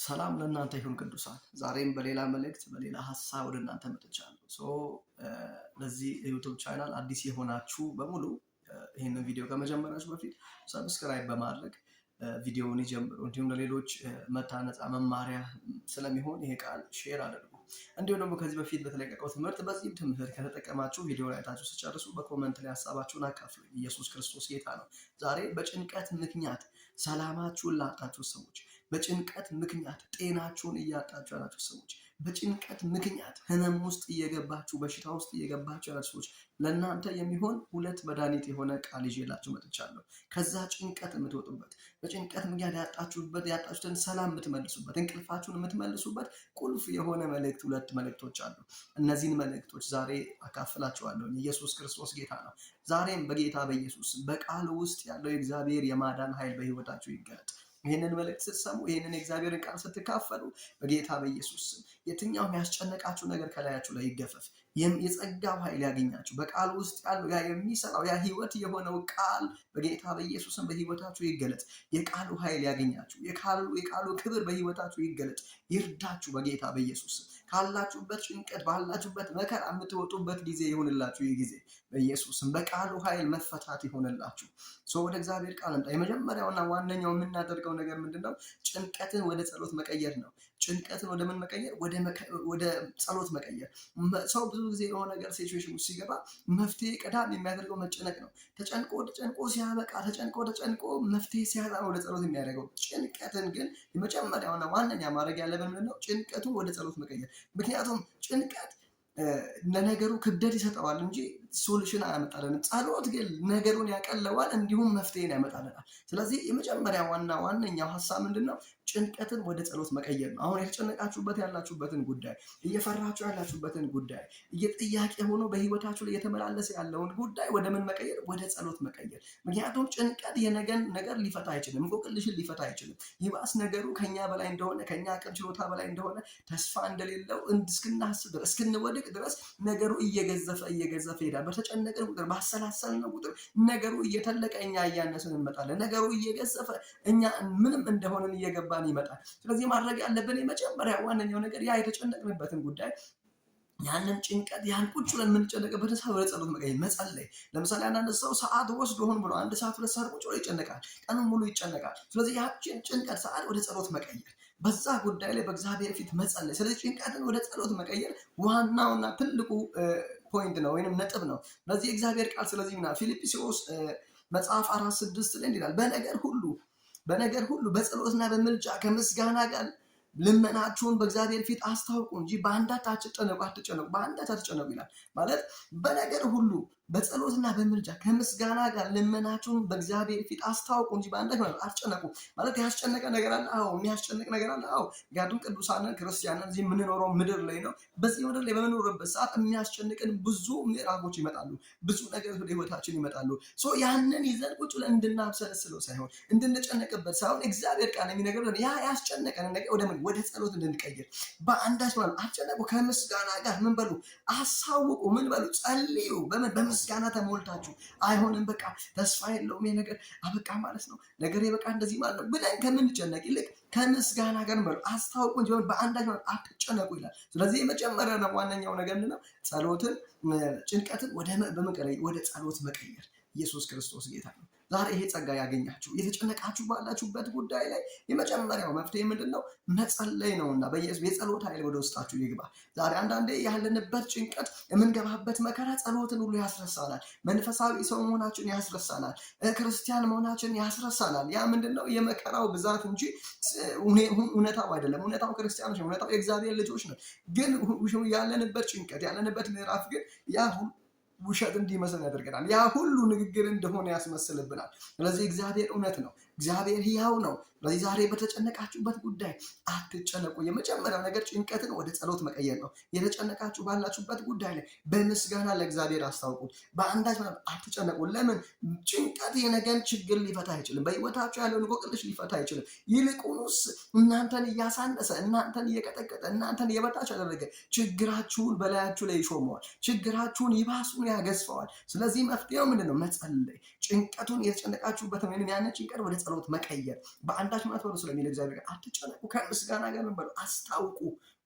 ሰላም ለእናንተ ይሁን ቅዱሳን። ዛሬም በሌላ መልእክት በሌላ ሀሳብ ወደ እናንተ መጥቻለሁ። ለዚህ ዩቱብ ቻናል አዲስ የሆናችሁ በሙሉ ይህንን ቪዲዮ ከመጀመራችሁ በፊት ሰብስክራይብ በማድረግ ቪዲዮውን ይጀምሩ። እንዲሁም ለሌሎች መታነጻ መማሪያ ስለሚሆን ይሄ ቃል ሼር አድርጉ። እንዲሁም ደግሞ ከዚህ በፊት በተለቀቀው ትምህርት በዚህ ትምህርት ከተጠቀማችሁ ቪዲዮ ላይ ታችሁ ሲጨርሱ በኮመንት ላይ ሀሳባችሁን አካፍሉ። ኢየሱስ ክርስቶስ ጌታ ነው። ዛሬ በጭንቀት ምክንያት ሰላማችሁን ላጣችሁ ሰዎች፣ በጭንቀት ምክንያት ጤናችሁን እያጣችሁ ያላችሁ ሰዎች፣ በጭንቀት ምክንያት ህመም ውስጥ እየገባችሁ በሽታ ውስጥ እየገባችሁ ያላችሁ ሰዎች ለእናንተ የሚሆን ሁለት መድኃኒት የሆነ ቃል ይዤላችሁ መጥቻለሁ። ከዛ ጭንቀት የምትወጡበት፣ በጭንቀት ምክንያት ያጣችሁትን ሰላም የምትመልሱበት፣ እንቅልፋችሁን የምትመልሱበት ቁልፍ የሆነ ሁለት መልእክቶች አሉ። እነዚህን መልእክቶች ዛሬ አካፍላችኋለሁ። ኢየሱስ ክርስቶስ ጌታ ነው። ዛሬም በጌታ በኢየሱስ በቃሉ ውስጥ ያለው የእግዚአብሔር የማዳን ኃይል በህይወታችሁ ይገለጥ። ይህንን መልእክት ስትሰሙ፣ ይህንን የእግዚአብሔርን ቃል ስትካፈሉ በጌታ በኢየሱስ ስም የትኛውም ያስጨነቃችሁ ነገር ከላያችሁ ላይ ይገፈፍ። የጸጋው ኃይል ያገኛችሁ። በቃሉ ውስጥ ያለው ያ የሚሰራው ያ ህይወት የሆነው ቃል በጌታ በኢየሱስ ስም በህይወታችሁ ይገለጥ። የቃሉ ኃይል ያገኛችሁ። የቃሉ ክብር በህይወታችሁ ይገለጥ፣ ይርዳችሁ በጌታ በኢየሱስ ስም። ካላችሁበት ጭንቀት ባላችሁበት መከራ የምትወጡበት ጊዜ ይሆንላችሁ። ይህ ጊዜ በኢየሱስም በቃሉ ኃይል መፈታት ይሆንላችሁ። ወደ እግዚአብሔር ቃል እንጣ። የመጀመሪያውና ዋነኛው የምናደርገው ነገር ምንድነው? ጭንቀትን ወደ ጸሎት መቀየር ነው። ጭንቀትን ወደ ምን መቀየር? ወደ ጸሎት መቀየር። ሰው ብዙ ጊዜ የሆነ ነገር ሲቹዌሽን ውስጥ ሲገባ መፍትሄ ቀዳሚ የሚያደርገው መጨነቅ ነው። ተጨንቆ ሲያበቃ ተጨንቆ መፍትሄ ሲያጣ ወደ ጸሎት የሚያደርገው። ጭንቀትን ግን የመጀመሪያውና ዋነኛ ማድረግ ያለብን ምንድነው? ጭንቀቱን ወደ ጸሎት መቀየር። ምክንያቱም ጭንቀት ለነገሩ ክብደት ይሰጠዋል እንጂ ሶሉሽን አያመጣልንም። ጸሎት ግን ነገሩን ያቀለዋል፣ እንዲሁም መፍትሄን ያመጣልናል። ስለዚህ የመጀመሪያ ዋነኛው ሀሳብ ምንድነው? ጭንቀትን ወደ ጸሎት መቀየር ነው። አሁን የተጨነቃችሁበት ያላችሁበትን ጉዳይ፣ እየፈራችሁ ያላችሁበትን ጉዳይ፣ ጥያቄ ሆኖ በህይወታችሁ ላይ እየተመላለሰ ያለውን ጉዳይ ወደ ምን መቀየር? ወደ ጸሎት መቀየር። ምክንያቱም ጭንቀት የነገን ነገር ሊፈታ አይችልም፣ እንቆቅልሽን ሊፈታ አይችልም። ይባስ ነገሩ ከኛ በላይ እንደሆነ፣ ከኛ አቅም ችሎታ በላይ እንደሆነ፣ ተስፋ እንደሌለው እስክናስብ ድረስ እስክንወድቅ ድረስ ነገሩ እየገዘፈ ይሄዳል። በተጨነቅን ቁጥር ባሰላሰልን ቁጥር ነገሩ እየተለቀ እኛ እያነስን እንመጣለን። ነገሩ እየገዘፈ እኛ ምንም እንደሆነን እየገባን ይመጣል። ስለዚህ ማድረግ ያለብን የመጀመሪያ ዋነኛው ነገር ያ የተጨነቅንበትን ጉዳይ ያንን ጭንቀት ያን ቁጭ ብለን የምንጨነቅበትን ሰዓት ወደ ጸሎት መጸለይ። ለምሳሌ አንዳንድ ሰው ሰዓት ወስዶ ሆን ብሎ 1 ሰዓት 2 ሰዓት ቁጭ ብሎ ይጨነቃል፣ ቀኑን ሙሉ ይጨነቃል። ስለዚህ ያችን ጭንቀት ሰዓት ወደ ጸሎት መቀየር፣ በዛ ጉዳይ ላይ በእግዚአብሔር ፊት መጸለይ። ስለዚህ ጭንቀትን ወደ ጸሎት መቀየር ዋናውና ትልቁ ፖይንት ነው ወይንም ነጥብ ነው። በዚህ እግዚአብሔር ቃል ስለዚህ ፊልጵስዩስ መጽሐፍ 4:6 ላይ ይላል፣ በነገር ሁሉ በጸሎትና በምልጃ ከምስጋና ጋር ልመናችሁን በእግዚአብሔር ፊት አስታውቁ እንጂ በአንዳች አትጨነቁ ይላል። ማለት በነገር ሁሉ በጸሎትና በምልጃ ከምስጋና ጋር ልመናችሁን በእግዚአብሔር ፊት አስታውቁ እንጂ በአንዳች አትጨነቁ። ማለት ያስጨነቀ ነገር አለ? አዎ። የሚያስጨንቅ ነገር አለ? አዎ። ምክንያቱም ቅዱሳንን ክርስቲያንን እዚህ የምንኖረው ምድር ላይ ነው። በዚህ ምድር ላይ በምንኖርበት ሰዓት የሚያስጨንቅን ብዙ ምዕራፎች ይመጣሉ፣ ብዙ ነገሮች ወደ ህይወታችን ይመጣሉ። ያንን ይዘን ቁጭ ብለን እንድናብሰለስለው ሳይሆን እንድንጨነቅበት ሳይሆን እግዚአብሔር ቃል የሚነግረን ያ ያስጨነቀን ነገር ወደ ጸሎት እንድንቀይር። በአንዳች አትጨነቁ፣ ከምስጋና ጋር ምን በሉ? አሳውቁ። ምን በሉ? ጸልዩ። ምስጋና ተሞልታችሁ አይሆንም በቃ ተስፋ የለውም ይሄ ነገር አበቃ ማለት ነው፣ ነገሬ በቃ እንደዚህ ማለት ነው ብለን ከምንጨነቅ ይልቅ ከምስጋና ጋር በሉ አስታውቁ እንጂ በአንዳች አትጨነቁ ይላል። ስለዚህ የመጀመሪያና ዋነኛው ነገር ምንድነው? ጭንቀትን ወደ ጸሎት መቀየር። ኢየሱስ ክርስቶስ ጌታ ነው። ዛሬ ይሄ ጸጋ ያገኛችሁ። የተጨነቃችሁ ባላችሁበት ጉዳይ ላይ የመጀመሪያው መፍትሄ ምንድነው? መጸለይ ነውና የጸሎት ኃይል ወደ ውስጣችሁ ይግባ። ዛሬ አንዳንዴ ያለንበት ጭንቀት፣ የምንገባበት መከራ ጸሎትን ሁሉ ያስረሳናል። መንፈሳዊ ሰው መሆናችን ያስረሳናል። ክርስቲያን መሆናችን ያስረሳናል። ያ ምንድነው? የመከራው ብዛት እንጂ እውነታው አይደለም። እውነታው ክርስቲያኖች ነው። እውነታው የእግዚአብሔር ልጆች ነው። ግን ያለንበት ጭንቀት፣ ያለንበት ምዕራፍ ግን ያ ውሸት እንዲመስል ያደርገናል። ያ ሁሉ ንግግር እንደሆነ ያስመስልብናል። ስለዚህ እግዚአብሔር እውነት ነው፣ እግዚአብሔር ሕያው ነው። ስለዚህ ዛሬ በተጨነቃችሁበት ጉዳይ አትጨነቁ። የመጀመሪያው ነገር ጭንቀትን ወደ ጸሎት መቀየር ነው። የተጨነቃችሁ ባላችሁበት ጉዳይ ላይ በምስጋና ለእግዚአብሔር አስታውቁት። በአንዳች አትጨነቁ። ለምን? ጭንቀት የነገን ችግር ሊፈታ አይችልም። በህይወታችሁ ያለውን እንቆቅልሽ ሊፈታ አይችልም። ይልቁንስ እናንተን እያሳነሰ፣ እናንተን እየቀጠቀጠ፣ እናንተን የበታች ያደረገ ችግራችሁን በላያችሁ ላይ ይሾመዋል። ችግራችሁን ይባሱን ያገዝፈዋል። ስለዚህ መፍትሄው ምንድነው? መጸለይ። ጭንቀቱን የተጨነቃችሁበትን ወይም ያንን ጭንቀት ወደ ጸሎት መቀየር በአንዳች ማትበሉ ስለሚል እግዚአብሔር አትጨነቁ ከምስጋና ጋር ምን በሉ አስታውቁ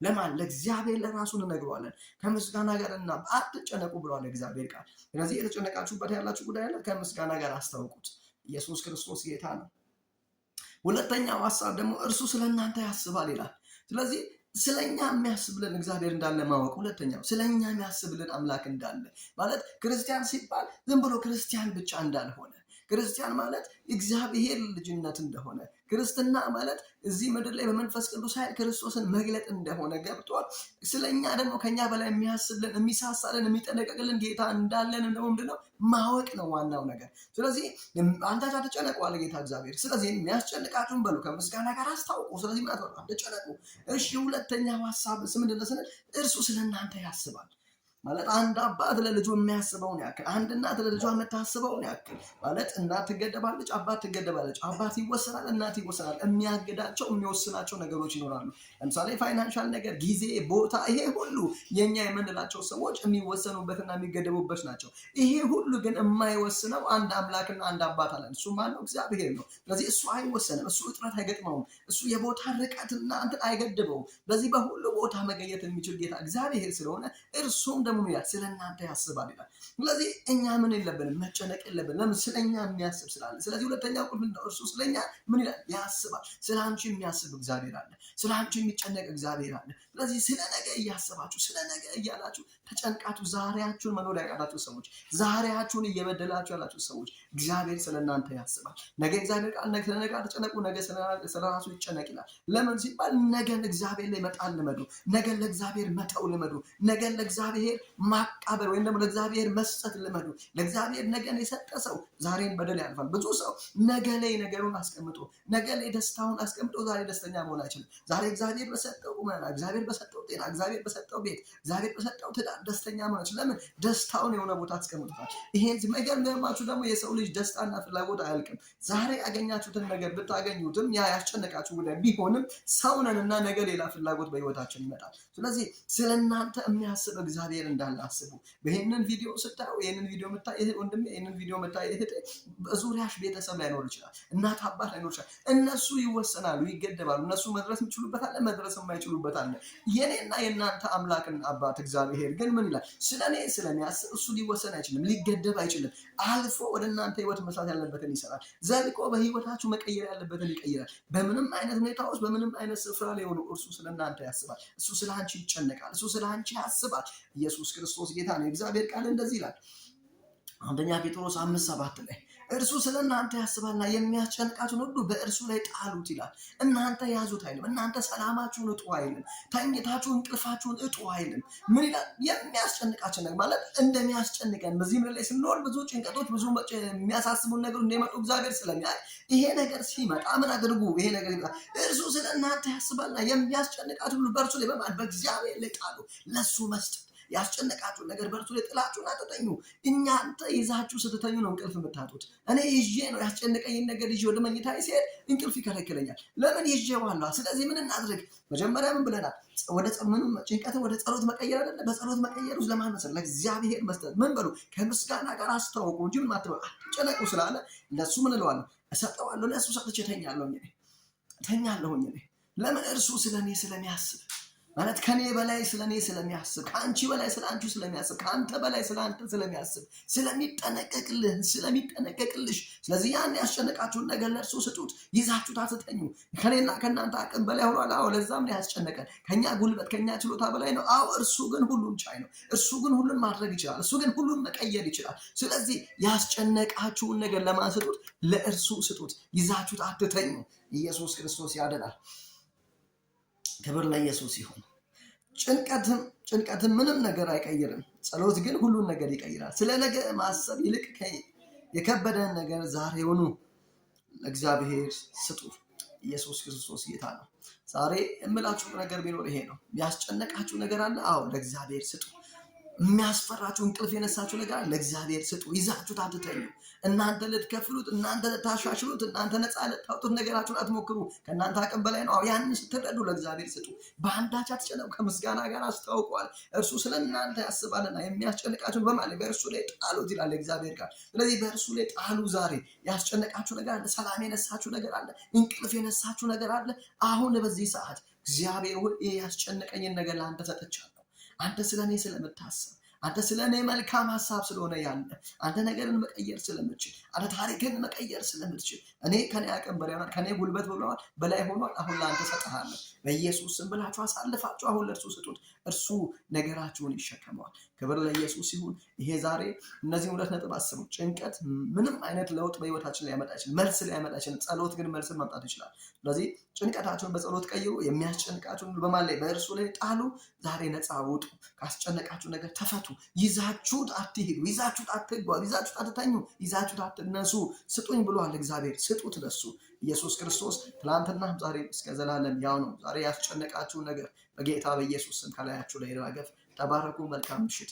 ለማን ለእግዚአብሔር ለራሱ እንነግረዋለን ከምስጋና ጋር እና አትጨነቁ ብለዋል እግዚአብሔር ቃል ስለዚህ የተጨነቃችሁበት ያላችሁ ጉዳይ አለ ከምስጋና ጋር አስታውቁት ኢየሱስ ክርስቶስ ጌታ ነው ሁለተኛው ሐሳብ ደግሞ እርሱ ስለእናንተ ያስባል ይላል ስለዚህ ስለኛ የሚያስብልን እግዚአብሔር እንዳለ ማወቅ ሁለተኛው ስለኛ የሚያስብልን አምላክ እንዳለ ማለት ክርስቲያን ሲባል ዝም ብሎ ክርስቲያን ብቻ እንዳልሆነ ክርስቲያን ማለት እግዚአብሔር ልጅነት እንደሆነ ክርስትና ማለት እዚህ ምድር ላይ በመንፈስ ቅዱስ ኃይል ክርስቶስን መግለጥ እንደሆነ ገብቷል ስለኛ ደግሞ ከኛ በላይ የሚያስብልን የሚሳሳልን የሚጠነቀቅልን ጌታ እንዳለን ደግሞ ምንድነው ማወቅ ነው ዋናው ነገር ስለዚህ አንተ አትጨነቁ አለ ጌታ እግዚአብሔር ስለዚህ የሚያስጨንቃችሁን በሉ ከምስጋና ጋር አስታውቁ ስለዚህ ማለት ነው አትጨነቁ እሺ ሁለተኛው ሐሳብ ስምንድነው ስንል እርሱ ስለእናንተ ያስባል ማለት አንድ አባት ለልጁ የሚያስበውን ያክል አንድ እናት ለልጇ የምታስበውን ያክል ማለት እናት ትገደባለች አባት ትገደባለች አባት ይወሰናል እናት ይወሰናል የሚያግዳቸው የሚወስናቸው ነገሮች ይኖራሉ ለምሳሌ ፋይናንሻል ነገር ጊዜ ቦታ ይሄ ሁሉ የኛ የምንላቸው ሰዎች የሚወሰኑበትና የሚገደቡበት ናቸው ይሄ ሁሉ ግን የማይወስነው አንድ አምላክና አንድ አባት አለን እሱ ማነው እግዚአብሔር ነው ስለዚህ እሱ አይወሰንም እሱ እጥረት አይገጥመውም እሱ የቦታ ርቀትና እንትን አይገድበውም በዚህ በሁሉ ቦታ መገኘት የሚችል ጌታ እግዚአብሔር ስለሆነ እርሱም ደግሞ ይላል ስለእናንተ ያስባል ይላል ስለዚህ እኛ ምን የለብንም መጨነቅ የለብንም ለምን ስለኛ የሚያስብ ስላለ ስለዚህ ሁለተኛው ቁልፍ ነው እርሱ ስለኛ ምን ይላል ያስባል ስለአንቺ የሚያስብ እግዚአብሔር አለ ስለአንቺ የሚጨነቅ እግዚአብሔር አለ ስለዚህ ስለ ነገ እያሰባችሁ ስለ ነገ እያላችሁ ተጨንቃችሁ ዛሬያችሁን መኖር ያቃታችሁ ሰዎች ዛሬያችሁን እየበደላችሁ ያላችሁ ሰዎች እግዚአብሔር ስለእናንተ ያስባል ነገ እግዚአብሔር ቃል ነገ ስለነገ ተጨነቁ ነገ ስለራሱ ይጨነቅ ይላል ለምን ሲባል ነገን እግዚአብሔር ላይ መጣል ልመዱ ነገን ለእግዚአብሔር መተው ልመዱ ነገን ለእግዚአብሔር ማቃበር ወይም ደግሞ ለእግዚአብሔር መስጠት ልመዱ ለእግዚአብሔር ነገን የሰጠ ሰው ዛሬን በደል ያልፋል ብዙ ሰው ነገ ላይ ነገሩን አስቀምጦ ነገ ላይ ደስታውን አስቀምጦ ዛሬ ደስተኛ መሆን አይችልም ዛሬ እግዚአብሔር በሰጠው ቁመና እግዚአብሔር በሰጠው ጤና እግዚአብሔር በሰጠው ቤት እግዚአብሔር በሰጠው ትዳር ደስተኛ መሆን አይችልም ለምን ደስታውን የሆነ ቦታ አስቀምጧል ይሄን መገርማችሁ ደግሞ የሰው ልጅ ደስታና ፍላጎት አያልቅም ዛሬ ያገኛችሁትን ነገር ብታገኙትም ያ ያስጨነቃችሁ ጉዳይ ቢሆንም ሰውነንና ነገ ሌላ ፍላጎት በህይወታችን ይመጣል ስለዚህ ስለእናንተ የሚያስብ እግዚአብሔር እንዳለ አስቡ በእነን ቪዲዮ ስታዩ ይሄንን ቪዲዮ መታይ ወንድሜ ይሄንን ቪዲዮ መታይ እህቴ በዙሪያሽ ቤተሰብ ላይኖር ይችላል እናት አባት ላይኖር ይችላል እነሱ ይወሰናሉ ይገደባሉ እነሱ መድረስ የሚችሉበት አለ መድረስ የማይችሉበት አለ የኔና የናንተ አምላክና አባት እግዚአብሔር ግን ምን ይላል ስለኔ ስለሚያስብ እሱ ሊወሰን አይችልም ሊገደብ አይችልም አልፎ ወደ እናንተ ህይወት መስራት ያለበትን ይሰራል ዘልቆ በህይወታችሁ መቀየር ያለበትን ይቀይራል በምንም አይነት ሁኔታ ውስጥ በምንም አይነት ስፍራ ላይ ሆኖ እርሱ ስለእናንተ ያስባል እሱ ስለአንቺ ይጨነቃል እሱ ስለአንቺ ያስባል ኢየሱስ ክርስቶስ ጌታ ነው እግዚአብሔር ቃል እንደዚህ ይላል አንደኛ ጴጥሮስ 5:7 ላይ እርሱ ስለእናንተ ያስባልና የሚያስጨንቃችሁን ሁሉ በእርሱ ላይ ጣሉት ይላል እናንተ ያዙት አይልም እናንተ ሰላማችሁን እጡ አይልም ተኝታችሁ እንቅልፋችሁን እጡ አይልም ምን ይላል የሚያስጨንቃችን ነገር ማለት እንደሚያስጨንቀን በዚህ ምድር ላይ ስንኖር ብዙ ጭንቀቶች ብዙ የሚያሳስቡን ነገሮች እንደመጡ እግዚአብሔር ስለሚያይ ይሄ ነገር ሲመጣ ምን አድርጉ ይሄ ነገር እርሱ ስለእናንተ ያስባልና የሚያስጨንቃችሁን ሁሉ በእርሱ ላይ በእግዚአብሔር ላይ ጣሉ ለሱ መስጠት ያስጨነቃችሁ ነገር በርቱ ላይ ጥላችሁን አትተኙ እናንተ ይዛችሁ ስትተኙ ነው እንቅልፍ የምታጡት እኔ ይዤ ነው ያስጨነቀኝ ነገር ይዤ ወደ መኝታ ሲሄድ እንቅልፍ ይከለክለኛል ለምን ይዤዋለሁ ስለዚህ ምን እናድርግ መጀመሪያ ምን ብለናል ወደ ጸሎት ጭንቀትን ወደ ጸሎት መቀየር አይደለ በጸሎት መቀየር ውስጥ ለማን መሰለ ለእግዚአብሔር መስጠት ምን በሉ ከምስጋና ጋር አስተዋውቁ እንጂ ምን ማትበሉ አትጨነቁ ስላለ ለሱ ምን እለዋለሁ እሰጠዋለሁ ለሱ ሰጥቼ ተኛለሁ ለምን እርሱ ስለኔ ስለሚያስብ ማለት ከኔ በላይ ስለኔ ስለሚያስብ ከአንቺ በላይ ስለአንቺ ስለሚያስብ ከአንተ በላይ ስለአንተ ስለሚያስብ ስለሚጠነቀቅልሽ ስለዚህ ያን ያስጨነቃችሁን ነገር ለእርሱ ስጡት ይዛችሁ ታትተኙ ከኔና ከእናንተ አቅም በላይ ሆኗል አዎ ለዛም ነው ያስጨነቀን ከኛ ጉልበት ከኛ ችሎታ በላይ ነው አዎ እርሱ ግን ሁሉን ቻይ ነው እርሱ ግን ሁሉን ማድረግ ይችላል እርሱ ግን ሁሉን መቀየር ይችላል ስለዚህ ያስጨነቃችሁን ነገር ለማን ስጡት ለእርሱ ስጡት ይዛችሁ ታትተኙ ኢየሱስ ክርስቶስ ያድናል ክብር ለኢየሱስ ይሁን ጭንቀትም ምንም ነገር አይቀይርም ጸሎት ግን ሁሉን ነገር ይቀይራል ስለ ነገ ማሰብ ይልቅ የከበደን ነገር ዛሬውኑ ለእግዚአብሔር ስጡ ኢየሱስ ክርስቶስ ጌታ ነው ዛሬ እምላችሁ ነገር ቢኖር ይሄ ነው ያስጨነቃችሁ ነገር አለ አዎ ለእግዚአብሔር ስጡ የሚያስፈራችሁ እንቅልፍ የነሳችሁ ነገር ለእግዚአብሔር ስጡ። ይዛችሁት አትተኙ። እናንተ ልትከፍሉት፣ እናንተ ልታሻሽሉት፣ እናንተ ነፃ ልታወጡት ነገራችሁን አትሞክሩ። ከእናንተ አቅም በላይ ነው። ያንን ስትረዱ ለእግዚአብሔር ስጡ። በአንዳች አትጨነቁ፣ ከምስጋና ጋር አስታውቀዋል። እርሱ ስለ እናንተ ያስባልና የሚያስጨንቃችሁን በማለት በእርሱ ላይ ጣሉት ይላል እግዚአብሔር ቃል። ስለዚህ በእርሱ ላይ ጣሉ። ዛሬ ያስጨነቃችሁ ነገር አለ። ሰላም የነሳችሁ ነገር አለ። እንቅልፍ የነሳችሁ ነገር አለ። አሁን በዚህ ሰዓት እግዚአብሔር ሆይ ይሄ ያስጨነቀኝን ነገር ለአንተ ሰጥቻለሁ። አንተ ስለ እኔ ስለምታስብ፣ አንተ ስለ እኔ መልካም ሀሳብ ስለሆነ ያለ፣ አንተ ነገርን መቀየር ስለምችል፣ አንተ ታሪክን መቀየር ስለምትችል፣ እኔ ከኔ አቅም በላይ ሆኗል፣ ከኔ ጉልበት በላይ ሆኗል። አሁን ለአንተ ሰጥሃለሁ። በኢየሱስ ስም ብላችሁ አሳልፋችሁ አሁን ለእርሱ ስጡት። እርሱ ነገራችሁን ይሸከመዋል። ክብር ለኢየሱስ ይሁን። ይሄ ዛሬ እነዚህ 2 ነጥብ አስቡ። ጭንቀት ምንም አይነት ለውጥ በህይወታችን ሊያመጣ ይችላል፣ መልስ ሊያመጣ ይችላል። ጸሎት ግን መልስን ማምጣት ይችላል። ስለዚህ ጭንቀታችሁን በጸሎት ቀይሩ። የሚያስጨንቃችሁን በማን ላይ? በእርሱ ላይ ጣሉ። ዛሬ ነፃ ውጡ። ካስጨነቃችሁ ነገር ተፈቱ። ይዛችሁት አትሄዱ፣ ይዛችሁት አትጓዙ፣ ይዛችሁት አትተኙ፣ ይዛችሁት አትነሱ። ስጡኝ ብሏል እግዚአብሔር። ስጡት ለሱ። ኢየሱስ ክርስቶስ ትላንትና ዛሬ እስከ ዘላለም ያው ነው። ዛሬ ያስጨነቃችሁ ነገር በጌታ በኢየሱስ ስም ከላያችሁ ላይ ይራገፍ። ተባረኩ። መልካም ምሽት።